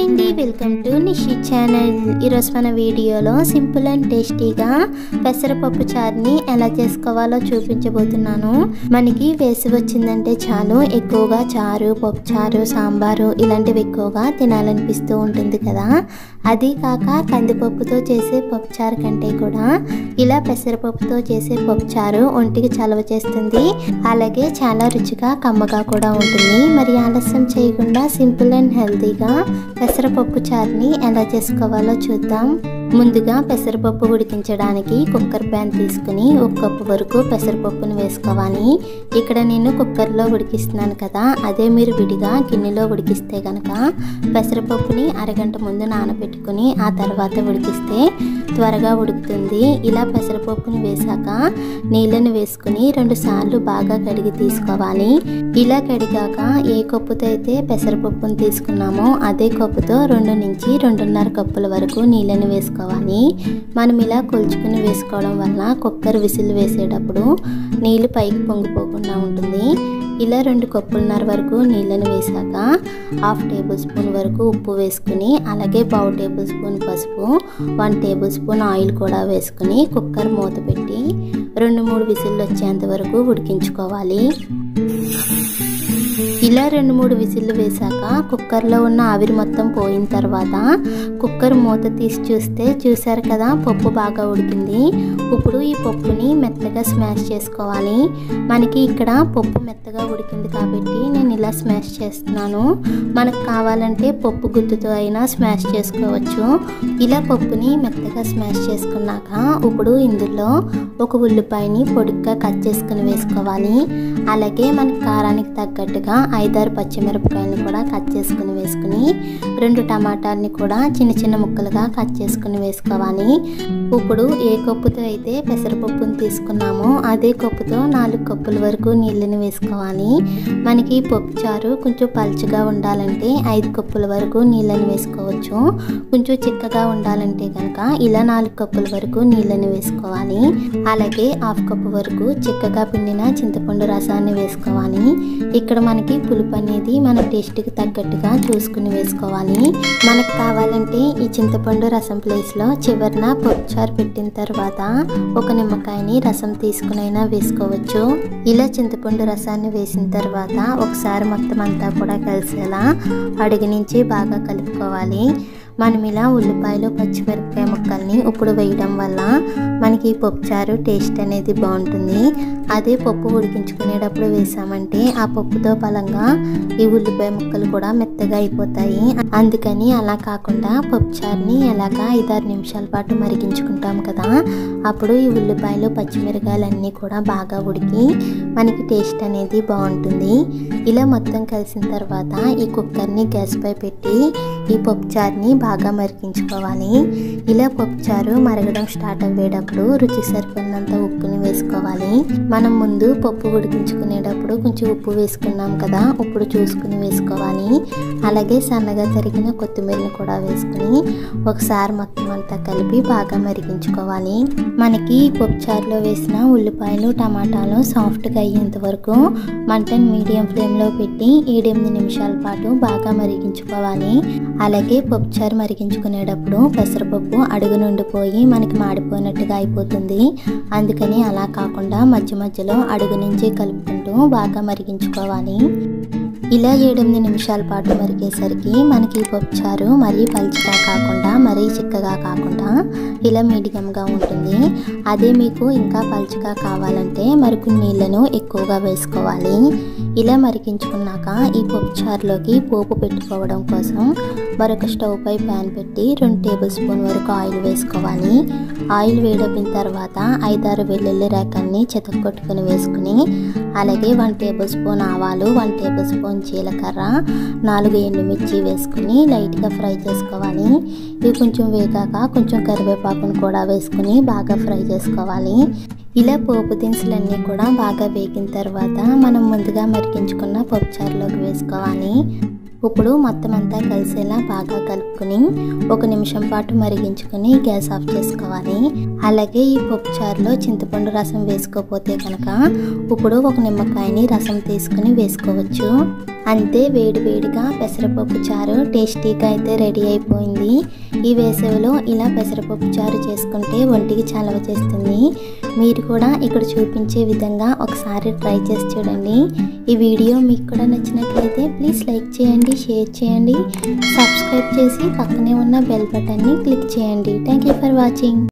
అండి, welcome to Nishi channel. ఈరోజు మన వీడియోలో సింపుల్ అండ్ టేస్టీగా పెసరపప్పు చారుని ఎలా చేసుకోవాలో చూపించబోతున్నాను. మనకి వేసవి వచ్చిందంటే చాలు ఎక్కువగా చారు, పప్పు చారు, సాంబారు ఇలాంటివి ఎక్కువగా తినాలనిపిస్తూ ఉంటుంది కదా. అది కాక కందిపప్పుతో చేసే పప్పు చారు కంటే కూడా ఇలా పెసరపప్పుతో చేసే పప్పు చారు ఒంటికి చలవ చేస్తుంది, అలాగే చాలా రుచిగా కమ్మగా కూడా ఉంటుంది. మరి ఆలస్యం చేయకుండా సింపుల్ అండ్ హెల్తీగా పెసరపప్పు చారుని ఎలా చేసుకోవాలో చూద్దాం. ముందుగా పెసరపప్పు ఉడికించడానికి కుక్కర్ ప్యాన్ తీసుకుని 1 కప్పు వరకు పెసరపప్పును వేసుకోవాలి. ఇక్కడ నేను కుక్కర్లో ఉడికిస్తున్నాను కదా, అదే మీరు విడిగా గిన్నెలో ఉడికిస్తే కనుక పెసరపప్పుని అరగంట ముందు నానబెట్టుకుని ఆ తర్వాత ఉడికిస్తే త్వరగా ఉడుకుతుంది. ఇలా పెసరపప్పుని వేసాక నీళ్ళని వేసుకుని 2 సార్లు బాగా కడిగి తీసుకోవాలి. ఇలా కడిగాక ఏ కప్పుతో అయితే పెసరపప్పును తీసుకున్నామో అదే కప్పుతో 2 నుంచి 2.5 కప్పుల వరకు నీళ్ళని వేసుకోవాలి. మనం ఇలా కొలుచుకుని వేసుకోవడం వల్ల కుక్కర్ విసిల్ వేసేటప్పుడు నీళ్ళు పైకి పొంగిపోకుండా ఉంటుంది. ఇలా 2 కప్పులన్నర వరకు నీళ్ళని వేసాక 1/2 టేబుల్ స్పూన్ వరకు ఉప్పు వేసుకుని, అలాగే 1/2 టేబుల్ స్పూన్ పసుపు, 1 టేబుల్ స్పూన్ ఆయిల్ కూడా వేసుకుని కుక్కర్ మూత పెట్టి 2-3 విసిల్లు వచ్చేంత వరకు ఉడికించుకోవాలి. ఇలా 2-3 విసిల్లు వేసాక కుక్కర్లో ఉన్న ఆవిరి మొత్తం పోయిన తర్వాత కుక్కర్ మూత తీసి చూసారు కదా, పప్పు బాగా ఉడికింది. ఇప్పుడు ఈ పప్పుని మెత్తగా స్మాష్ చేసుకోవాలి. మనకి ఇక్కడ పప్పు మెత్తగా ఉడికింది కాబట్టి నేను ఇలా స్మాష్ చేస్తున్నాను. మనకు కావాలంటే పప్పు గుత్తుతో అయినా స్మాష్ చేసుకోవచ్చు. ఇలా పప్పుని మెత్తగా స్మాష్ చేసుకున్నాక ఇప్పుడు ఇందులో 1 ఉల్లిపాయని పొడిగ్గా కట్ చేసుకుని వేసుకోవాలి. అలాగే మన కారానికి తగ్గట్టుగా 5-6 పచ్చిమిరపకాయలు కూడా కట్ చేసుకుని వేసుకుని 2 టమాటాలని కూడా చిన్న చిన్న ముక్కలుగా కట్ చేసుకుని వేసుకోవాలి. ఇప్పుడు ఏ కప్పుతో అయితే పెసరపప్పును తీసుకున్నామో అదే కప్పుతో 4 కప్పుల వరకు నీళ్ళని వేసుకోవాలి. మనకి పప్పు చారు కొంచెం పలుచగా ఉండాలంటే 5 కప్పుల వరకు నీళ్ళని వేసుకోవచ్చు. కొంచెం చిక్కగా ఉండాలంటే కనుక ఇలా 4 కప్పుల వరకు నీళ్ళని వేసుకోవాలి. అలాగే 1/2 కప్పు వరకు చిక్కగా పిండిన చింతపండు రసాన్ని వేసుకోవాలి. ఇక్కడ మనకి పులుపు అనేది మన టేస్ట్కి తగ్గట్టుగా చూసుకుని వేసుకోవాలి. మనకు కావాలంటే ఈ చింతపండు రసం ప్లేస్లో చివరిన పప్పు చారు పెట్టిన తర్వాత 1 నిమ్మకాయని రసం తీసుకునైనా వేసుకోవచ్చు. ఇలా చింతపండు రసాన్ని వేసిన తర్వాత ఒకసారి మొత్తం అంతా కూడా కలిసేలా అడుగు నుంచి బాగా కలుపుకోవాలి. మనం ఇలా ఉల్లిపాయలు పచ్చిమిరపకాయ ముక్కల్ని ఇప్పుడు వేయడం వల్ల మనకి పప్పు చారు టేస్ట్ అనేది బాగుంటుంది. అదే పప్పు ఉడికించుకునేటప్పుడు వేసామంటే ఆ పప్పుతో బలంగా ఈ ఉల్లిపాయ ముక్కలు కూడా మెత్తగా అయిపోతాయి. అందుకని అలా కాకుండా పప్పు చారుని ఎలాగా 5-6 నిమిషాల పాటు మరిగించుకుంటాం కదా, అప్పుడు ఈ ఉల్లిపాయలు పచ్చిమిరకాయలు అన్నీ కూడా బాగా ఉడికి మనకి టేస్ట్ అనేది బాగుంటుంది. ఇలా మొత్తం కలిసిన తర్వాత ఈ కుక్కర్ని గ్యాస్ పై పెట్టి ఈ పప్పు చారుని బాగా మరిగించుకోవాలి. ఇలా పప్పు చారు మరగడం స్టార్ట్ అయ్యేటప్పుడు రుచి సరిపడినంత ఉప్పుని వేసుకోవాలి. మనం ముందు పప్పు ఉడికించుకునేటప్పుడు కొంచెం ఉప్పు వేసుకున్నాం కదా, ఇప్పుడు చూసుకుని వేసుకోవాలి. అలాగే సన్నగా తరిగిన కొత్తిమీరని కూడా వేసుకుని ఒకసారి మొత్తం అంతా కలిపి బాగా మరిగించుకోవాలి. మనకి పప్పు చారులో వేసిన ఉల్లిపాయలు టమాటాలు సాఫ్ట్గా అయ్యేంత వరకు మంటను మీడియం ఫ్లేమ్లో పెట్టి 7-8 నిమిషాల పాటు బాగా మరిగించుకోవాలి. అలాగే పప్పు చారు మరిగించుకునేటప్పుడు పెసరపప్పు అడుగు నుండి పోయి మనకి మాడిపోయినట్టుగా అయిపోతుంది. అందుకని అలా కాకుండా మధ్య మధ్యలో అడుగు నుంచి కలుపుకుంటూ బాగా మరిగించుకోవాలి. ఇలా 7-8 నిమిషాల పాటు మరిగేసరికి మనకి పప్పు చారు మరీ పలుచగా కాకుండా మరీ చిక్కగా కాకుండా ఇలా మీడియంగా ఉంటుంది. అదే మీకు ఇంకా పలుచగా కావాలంటే మరికొన్ని నీళ్ళను ఎక్కువగా వేసుకోవాలి. ఇలా మరిగించుకున్నాక ఈ పప్పు చారులోకి పోపు పెట్టుకోవడం కోసం మరొక స్టవ్ పై ప్యాన్ పెట్టి 2 టేబుల్ స్పూన్ వరకు ఆయిల్ వేసుకోవాలి. ఆయిల్ వేడెక్కిన తర్వాత 5-6 వెల్లుల్లి రేకల్ని చితక్కొట్టుకుని వేసుకుని, అలాగే 1 టేబుల్ స్పూన్ ఆవాలు, 1 టేబుల్ స్పూన్ జీలకర్ర, 4 ఎండుమిర్చి వేసుకుని లైట్గా ఫ్రై చేసుకోవాలి. ఇవి కొంచెం వేగాక కొంచెం కరివేపాకును కూడా వేసుకుని బాగా ఫ్రై చేసుకోవాలి. ఇలా పోపు దినుసులన్నీ కూడా బాగా వేగిన తర్వాత మనం ముందుగా మరిగించుకున్న పప్పు చారులోకి వేసుకోవాలి. ఇప్పుడు మొత్తం అంతా కలిసేలా బాగా కలుపుకొని 1 నిమిషం పాటు మరిగించుకొని గ్యాస్ ఆఫ్ చేసుకోవాలి. అలాగే ఈ పప్పు చారులో చింతపండు రసం వేసుకోకపోతే కనుక ఇప్పుడు 1 నిమ్మకాయని రసం తీసుకుని వేసుకోవచ్చు. అంతే వేడివేడిగా పెసరపప్పు చారు టేస్టీగా అయితే రెడీ అయిపోయింది. ఈ వేసవిలో ఇలా పెసరపప్పు చారు చేసుకుంటే ఒంటికి చలవ చేస్తుంది. మీరు కూడా ఇక్కడ చూపించే విధంగా ఒకసారి ట్రై చేసి చూడండి. ఈ వీడియో మీకు కూడా నచ్చినట్లయితే ప్లీజ్ లైక్ చేయండి, షేర్ చేయండి, సబ్స్క్రైబ్ చేసి పక్కనే ఉన్న బెల్ బటన్ని క్లిక్ చేయండి. Thank you for watching.